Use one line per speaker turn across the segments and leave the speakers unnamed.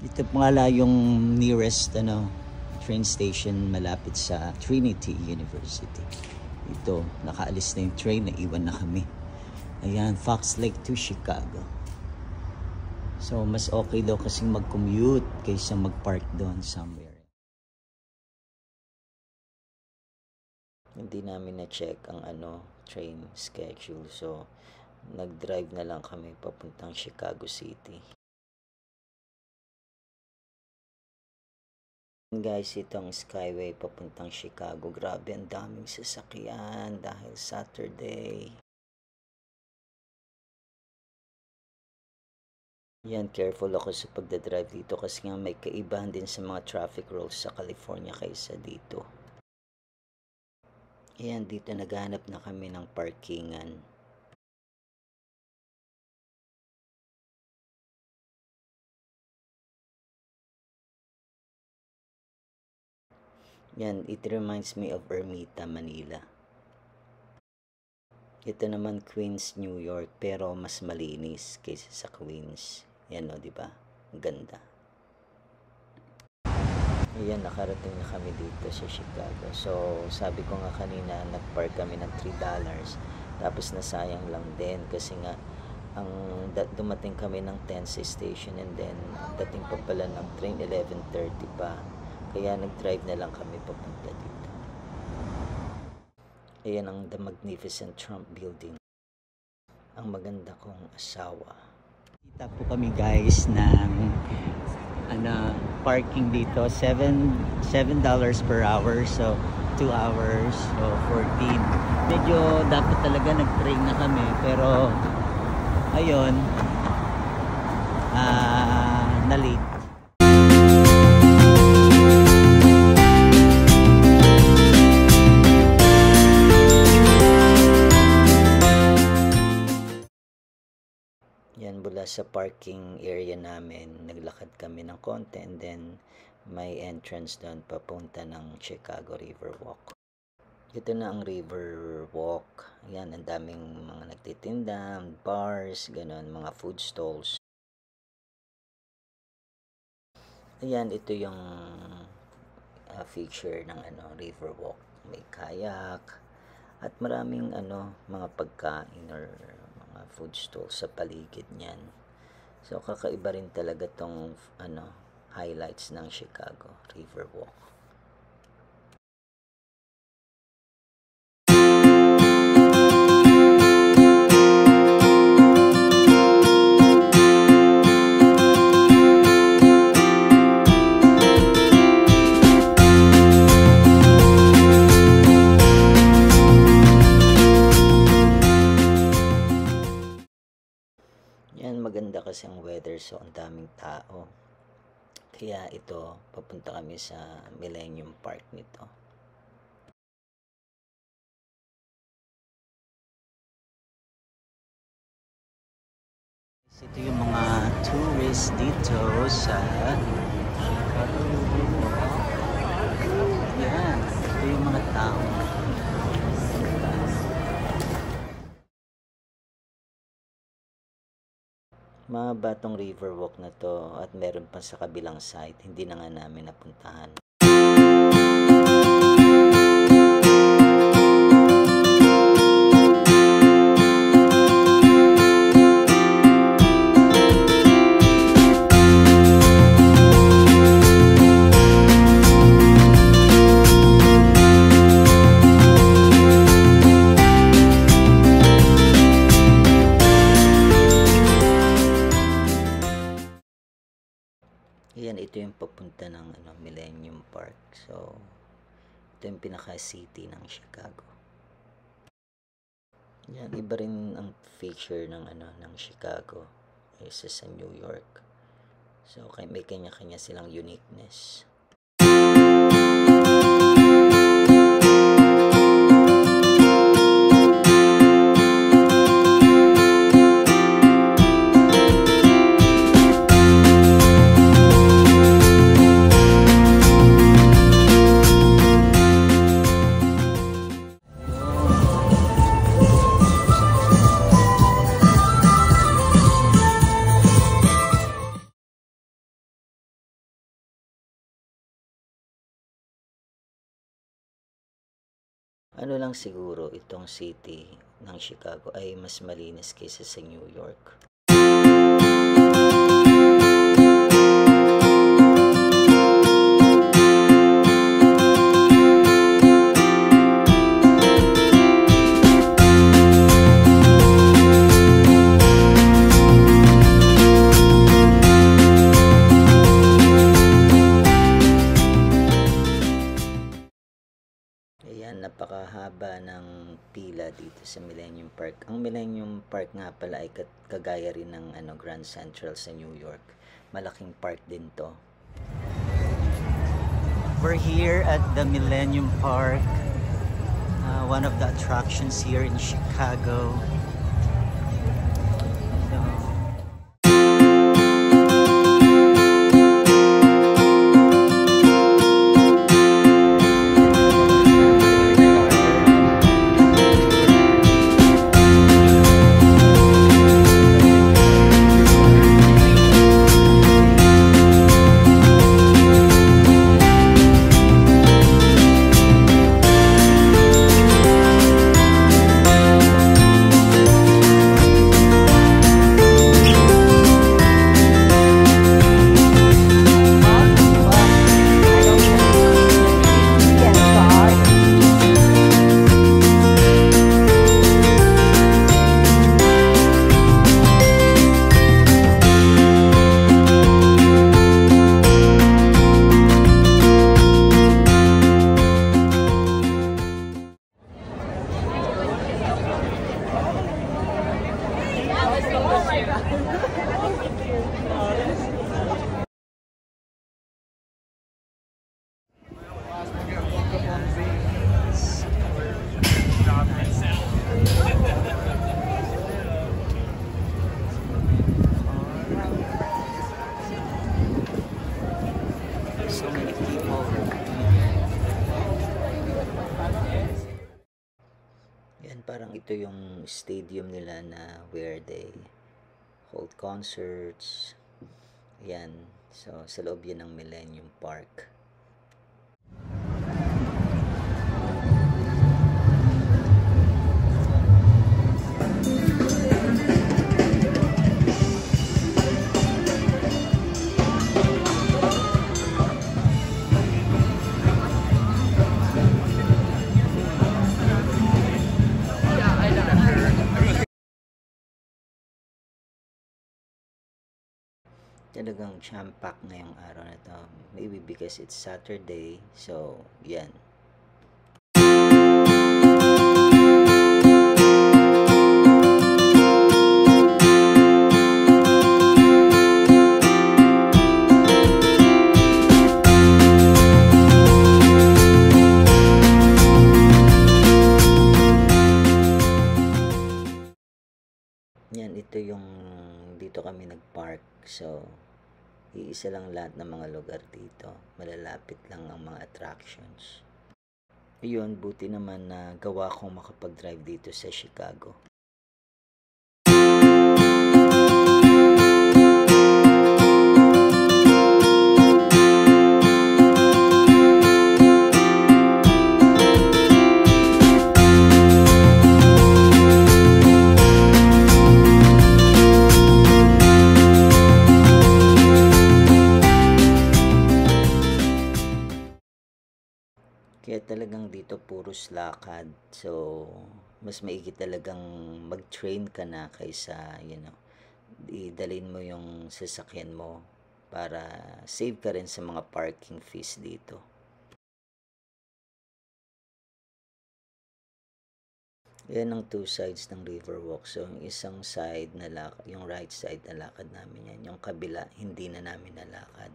Ito pala yung nearest train station malapit sa Trinity University. Ito, nakaalis na yung train, naiwan na kami. Ayan, Fox Lake to Chicago. So, mas okay daw kasing mag-commute kaysa mag-park doon somewhere. Hindi namin na-check ang train schedule. So, nag-drive na lang kami papuntang Chicago City. Guys, itong Skyway papuntang Chicago. Grabe, ang daming sasakyan dahil Saturday. Yan, careful ako sa pagdadrive dito kasi nga may kaibahan din sa mga traffic rules sa California kaysa dito. Ayan, dito naghanap na kami ng parkingan. Yan, it reminds me of Ermita, Manila. Ito naman Queens, New York, pero mas malinis kaysa sa Queens. Yan o, diba? Ganda. Ayan, nakarating na kami dito sa Chicago. So, sabi ko nga kanina, nag-park kami ng $3. Tapos nasayang lang din kasi nga, dumating kami ng 10 sa station and then dating pa pala ng train 11:30 pa. Kaya nag-drive na lang kami papunta dito. Ayan ang The Magnificent Trump Building. Ang maganda kong asawa. Kita po kami guys ng parking dito. $7 per hour. So 2 hours. So 14. Medyo dapat talaga nag-train na kami. Pero ayun. Na-late. Yan, mula sa parking area namin, naglakad kami ng konti and then may entrance doon papunta ng Chicago River Walk. Ito na ang River Walk. Yan, ang daming mga nagtitinda, bars, ganun, mga food stalls. Ayan, ito yung feature ng River Walk. May kayak at maraming mga pagkain or food stall sa paligid niyan. So kakaiba rin talaga tong highlights ng Chicago River Walk. Yan, maganda kasi ang weather, so ang daming tao. Kaya ito, papunta kami sa Millennium Park nito. Ito yung mga tourists dito sa Chicago. Yan, ito yung mga tao. Mahaba tong river walk na to at meron pa sa kabilang side, hindi na nga namin napuntahan. Ayan, ito yung papunta ng Millennium Park. So, ito yung pinaka-city ng Chicago. Yan, iba rin ang feature ng ng Chicago kaysa sa New York. So, may kanya-kanya silang uniqueness. Ano lang siguro itong city ng Chicago ay mas malinis kaysa sa New York. Ayan, napakahaba ng pila dito sa Millennium Park. Ang Millennium Park nga pala ay kagaya rin ng Grand Central sa New York. Malaking park din to. We're here at the Millennium Park, one of the attractions here in Chicago. So many people. Yan, parang ito yung stadium nila na where they hold concerts. Yan. So, sa loob yan ng Millennium Park. Talagang jam-pack ngayong araw na to. Maybe because it's Saturday. So, yan. Yan, ito yung dito kami nag-park. So, iisa lang lahat ng mga lugar dito. Malalapit lang ang mga attractions. Ayun, buti naman na gawa kong makapag-drive dito sa Chicago. Kaya talagang dito puros lakad. So, mas maigi talagang mag-train ka na kaysa, idalhin mo yung sasakyan mo para save ka rin sa mga parking fees dito. Yan ang two sides ng Riverwalk. So, yung isang side na lakad, yung right side na lakad namin yan. Yung kabila, hindi na namin nalakad.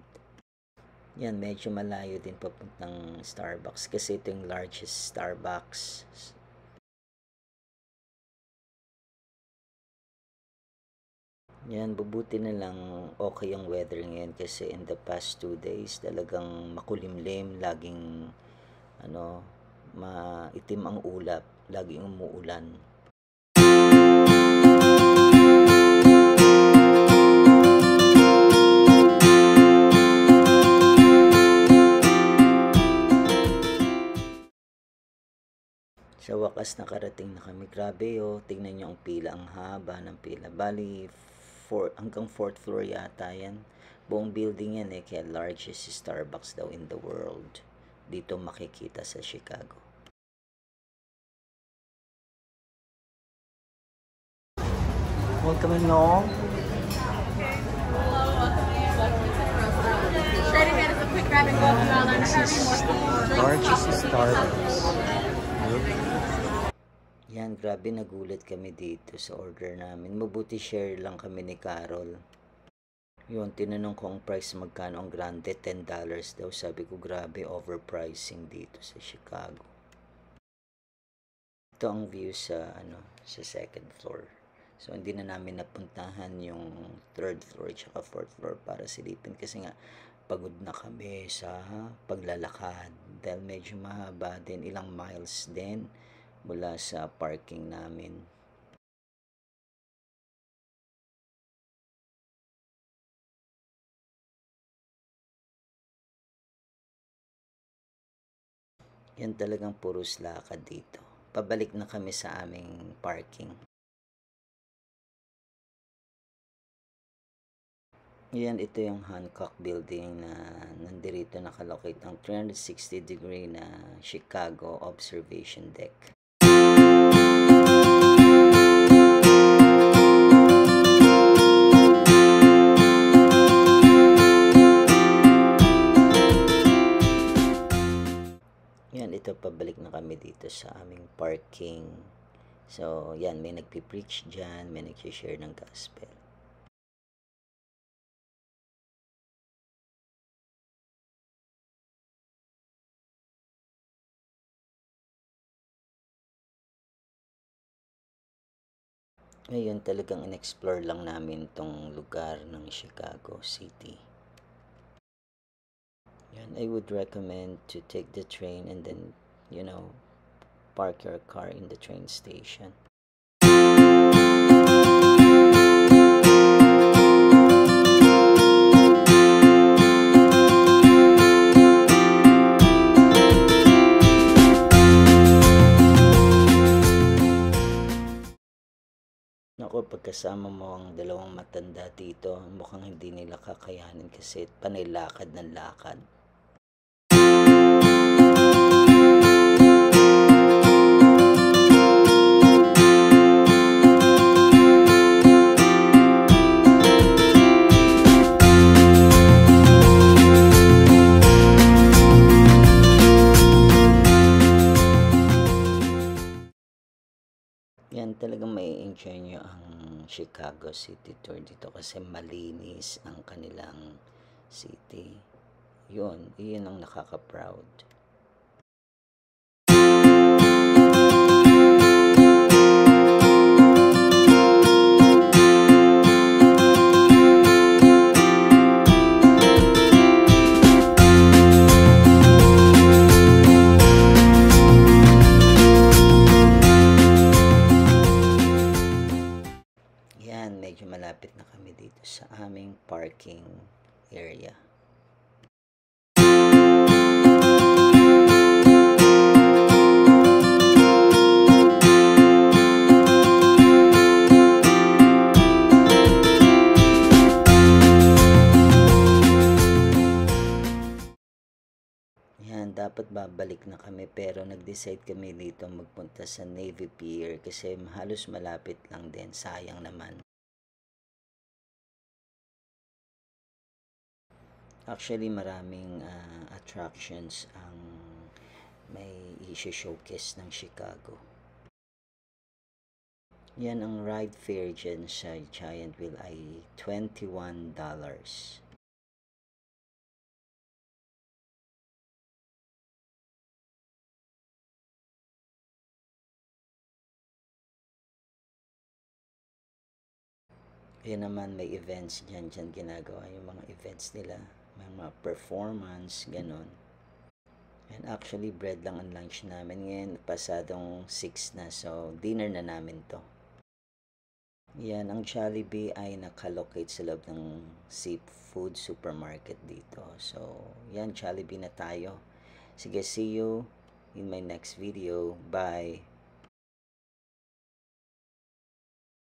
Yan, medyo malayo din papuntang Starbucks kasi ito yung largest Starbucks. Yan, bubuti na lang okay yung weather ngayon kasi in the past 2 days talagang makulimlim, laging maitim ang ulap, laging umuulan. wakas nakarating na kami. Grabe oh, tingnan nyo ang pila, ang haba ng pila. Bali, hanggang 4th floor yata yan. Buong building yan eh, kaya largest Starbucks daw in the world. Dito makikita sa Chicago. Welcome in, no? This is largest Starbucks. Yan, grabe nagulat kami dito sa order namin. Mabuti share lang kami ni Carol. Yun, tinanong ko ang price magkano ang grande, $10 daw. Sabi ko grabe overpricing dito sa Chicago. Ito ang view sa sa 2nd floor. So hindi na namin napuntahan yung 3rd floor at 4th floor para silipin kasi nga pagod na kami sa paglalakad dahil medyo mahaba din, ilang miles din mula sa parking namin. Yan talagang puros lakad dito. Pabalik na kami sa aming parking. Yan, ito yung Hancock Building na nandirito nakalocate ang 360-degree na Chicago Observation Deck. Yan, ito pabalik na kami dito sa aming parking. So, yan, may nagpipreach dyan, may nag-share ng gospel. Ngayon talagang in-explore lang namin tong lugar ng Chicago City. Yan, I would recommend to take the train and then, park your car in the train station. Ako, pagkasama mo ang dalawang matanda dito, mukhang hindi nila kakayanin kasi panay lakad ng lakad. Yan, talagang may enjoy nyo ang Chicago City Tour dito kasi malinis ang kanilang city. Yun ang nakaka-proud. Medyo malapit na kami dito sa aming parking area. Yan, dapat babalik na kami pero nag-decide kami dito magpunta sa Navy Pier kasi halos malapit lang din, sayang naman. Actually, maraming attractions ang may i-showcase ng Chicago. Yan, ang ride fare dyan sa Giant Wheel ay $21. Yan naman, may events dyan ginagawa yung mga events nila. May mga performance, ganon. And actually, bread lang ang lunch namin ngayon. Pasadong 6 na, so dinner na namin to. Yan, ang Jollibee ay nakalocate sa loob ng seafood supermarket dito. So, yan, Jollibee na tayo. Sige, see you in my next video. Bye!